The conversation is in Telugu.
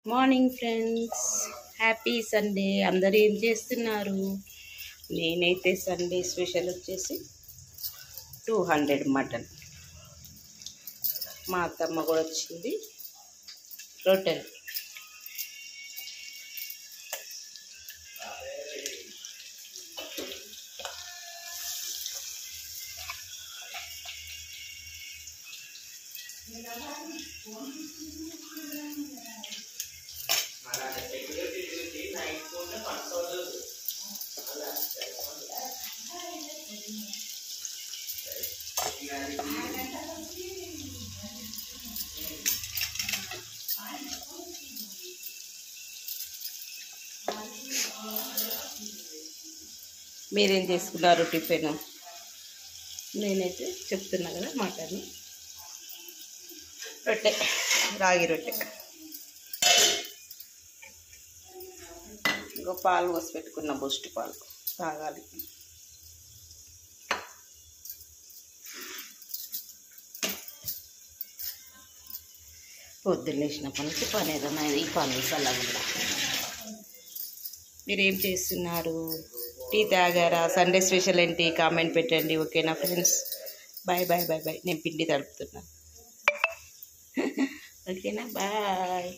Morning friends, happy Sunday. అందరూ ఏం చేస్తున్నారు? నేనైతే సండే స్పెషల్ వచ్చేసి 200 మటన్. మా అత్తమ్మ కూడా వచ్చింది. రొట్టెలు. మీరేం చేసుకున్నారు టిఫిన్? నేనైతే చెప్తున్నా కదా మటన్, రొట్టె, రాగి రొట్టె. ఇంకో పాలు పోసి పెట్టుకున్న బూస్ట్ పాలు తాగాలి. పొద్దున్న లేచినప్పటి నుంచి పని ఏదైనా ఈ పని చల్లగా. మీరేం చేస్తున్నారు? టీ తాగారా? సండే స్పెషల్ ఏంటి? కామెంట్ పెట్టండి. ఓకేనా friends? Bye bye bye bye. నేను పిండి తడుపుతున్నా. ఓకేనా? బాయ్.